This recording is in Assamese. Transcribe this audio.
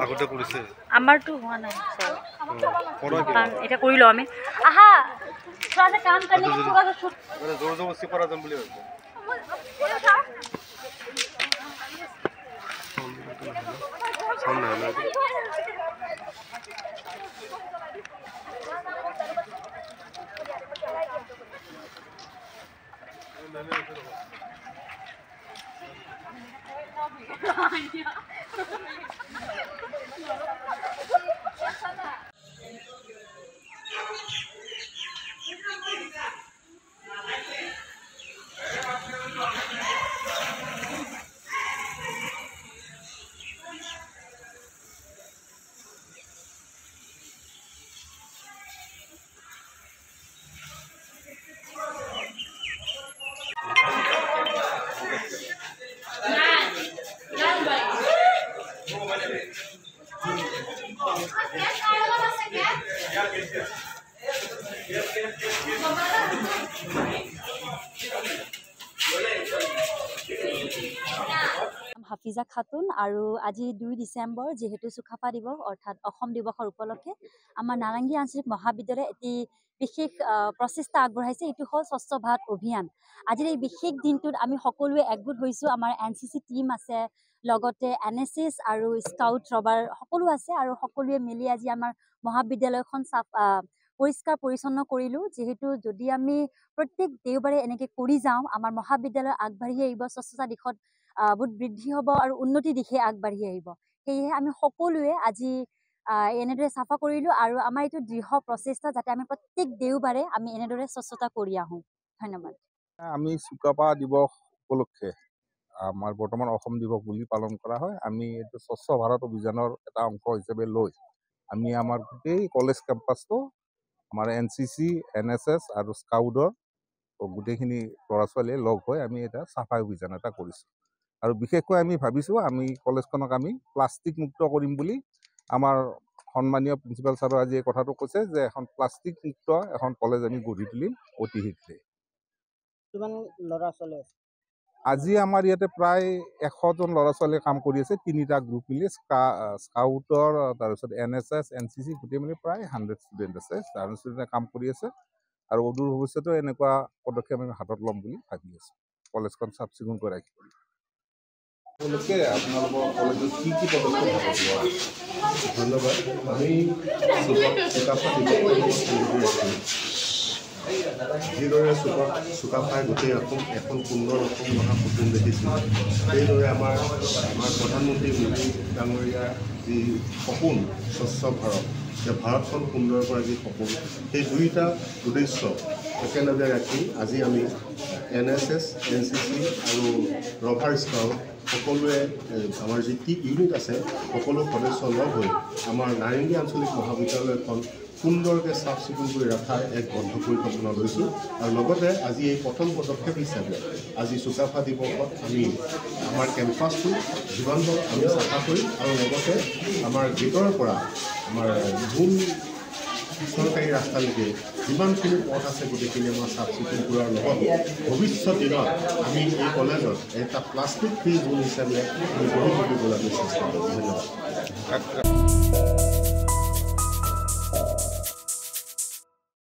আগতে কৰিছে আমাৰতো হোৱা নাই স্যাৰ এটা কৰি লওঁ আমি আহা थोड़ा सा काम करने के थोड़ा सा छूट মানে জোৰ জবৰদস্তি কৰা যাম বুলি ভাবিছে সামনে হলো হাফিজা খাতুন আৰু আজি 2 ডিচেম্বৰ যেহেতু চুকাফা দিৱস অৰ্থাৎ অসম দিৱসৰ উপলক্ষে আমাৰ নাৰেংগী আঞ্চলিক মহাবিদ্যালয়ে এটি বিশেষ প্ৰচেষ্টা আগবঢ়াইছে এইটো হ'ল স্বচ্ছ ভাৰত অভিযান আজিৰ এই বিশেষ দিনটোত আমি সকলোৱে একগোট হৈছোঁ আমাৰ এনচিচি টিম আছে লগতে এনএছএছ আৰু স্কাউট ৰবাৰ সকলো আছে আৰু সকলোৱে মিলি আজি আমাৰ মহাবিদ্যালয়খন পৰিষ্কাৰ পৰিচ্ছন্ন কৰিলোঁ যেহেতু যদি আমি প্ৰত্যেক দেওবাৰে এনেকৈ কৰি যাওঁ আমাৰ মহাবিদ্যালয় আগবাঢ়ি আহিব স্বচ্ছতা দিশত বহুত বৃদ্ধি হ'ব আৰু উন্নতি দিশে আগবাঢ়ি আহিব সেয়েহে আমি সকলোৱে আজি এনেদৰে চাফা কৰিলোঁ আৰু আমাৰ এইটো দৃঢ় প্ৰচেষ্টা যাতে আমি প্ৰত্যেক দেওবাৰে আমি এনেদৰে স্বচ্ছতা কৰি আহোঁ ধন্যবাদ আমি চুকাফা দিৱস উপলক্ষে আমাৰ বৰ্তমান অসম দিৱস বুলি পালন কৰা হয় আমি এইটো স্বচ্ছ ভাৰত অভিযানৰ এটা অংশ হিচাপে লৈ আমি আমাৰ গোটেই কলেজ কেম্পাছটো আমাৰ এনচিচি এনএছএছ আৰু স্কাউটৰ গোটেইখিনি ল'ৰা ছোৱালীয়ে লগ হৈ আমি এটা চাফাই অভিযান এটা কৰিছোঁ আৰু বিশেষকৈ আমি ভাবিছোঁ আমি কলেজখনক আমি প্লাষ্টিক মুক্ত কৰিম বুলি আমাৰ সন্মানীয় প্ৰিন্সিপাল ছাৰে আজি এই কথাটো কৈছে যে এখন প্লাষ্টিক মুক্ত এখন কলেজ আমি গঢ়ি তুলিম অতি শীঘ্ৰে কিমান ল'ৰা ছোৱালী আছে আজি আমাৰ ইয়াতে প্ৰায় 100জন ল'ৰা ছোৱালীয়ে কাম কৰি আছে 3টা গ্ৰুপ মিলি স্কাউটৰ তাৰপিছত এনএছএছ এনচিচি গোটেই মিলি প্ৰায় 100 ষ্টুডেণ্ট আছে ষ্টুডেণ্টে কাম কৰি আছে আৰু অদূৰ ভৱিষ্যতেও এনেকুৱা পদক্ষেপ আমি হাতত ল'ম বুলি ভাবি আছোঁ কলেজখন চাফ চিকুণকৈ ৰাখিব তেওঁলোকে আপোনালোকৰ কলেজত কি কি পদক্ষেপ হাতত লোৱা ধন্যবাদ আমি চুকাফা যিদৰে চুকাফাই গোটেই এখন সুন্দৰ অসম গঢ়া সপোন দেখিছিল সেইদৰে আমাৰ প্ৰধানমন্ত্ৰী মোদী ডাঙৰীয়াৰ যি সপোন স্বচ্ছ ভাৰত যে ভাৰতখন সুন্দৰ কৰা যি সপোন সেই দুয়োটা উদ্দেশ্য একেলগে ৰাখি আজি আমি এনএছএছ এনচিচি আৰু ৰভাৰ স্কাউট সকলোৱে আমাৰ যি টি ইউনিট আছে সকলো সদস্য লগ হৈ আমাৰ নাৰেংগী আঞ্চলিক মহাবিদ্যালয়খন সুন্দৰকৈ চাফ চিকুণ কৰি ৰখাৰ এক বদ্ধ পৰিকল্পনা লৈছোঁ আৰু লগতে আজি এই প্ৰথম পদক্ষেপ হিচাপে আজি চুকাফা দিৱসত আমি আমাৰ কেম্পাছটো যিমান পাৰোঁ আমি চাফা কৰিম আৰু লগতে আমাৰ গেটৰ পৰা আমাৰ মূল চৰকাৰী ৰাস্তালৈকে যিমানখিনি পথ আছে গোটেইখিনি আমাৰ চাফ চিকুণ কৰাৰ লগতে ভৱিষ্যত দিনত আমি এই কলেজত এটা প্লাষ্টিক ফ্ৰী জোন হিচাপে আমি গঢ়ি তুলিবলৈ আমি চেষ্টা কৰিম ধন্যবাদ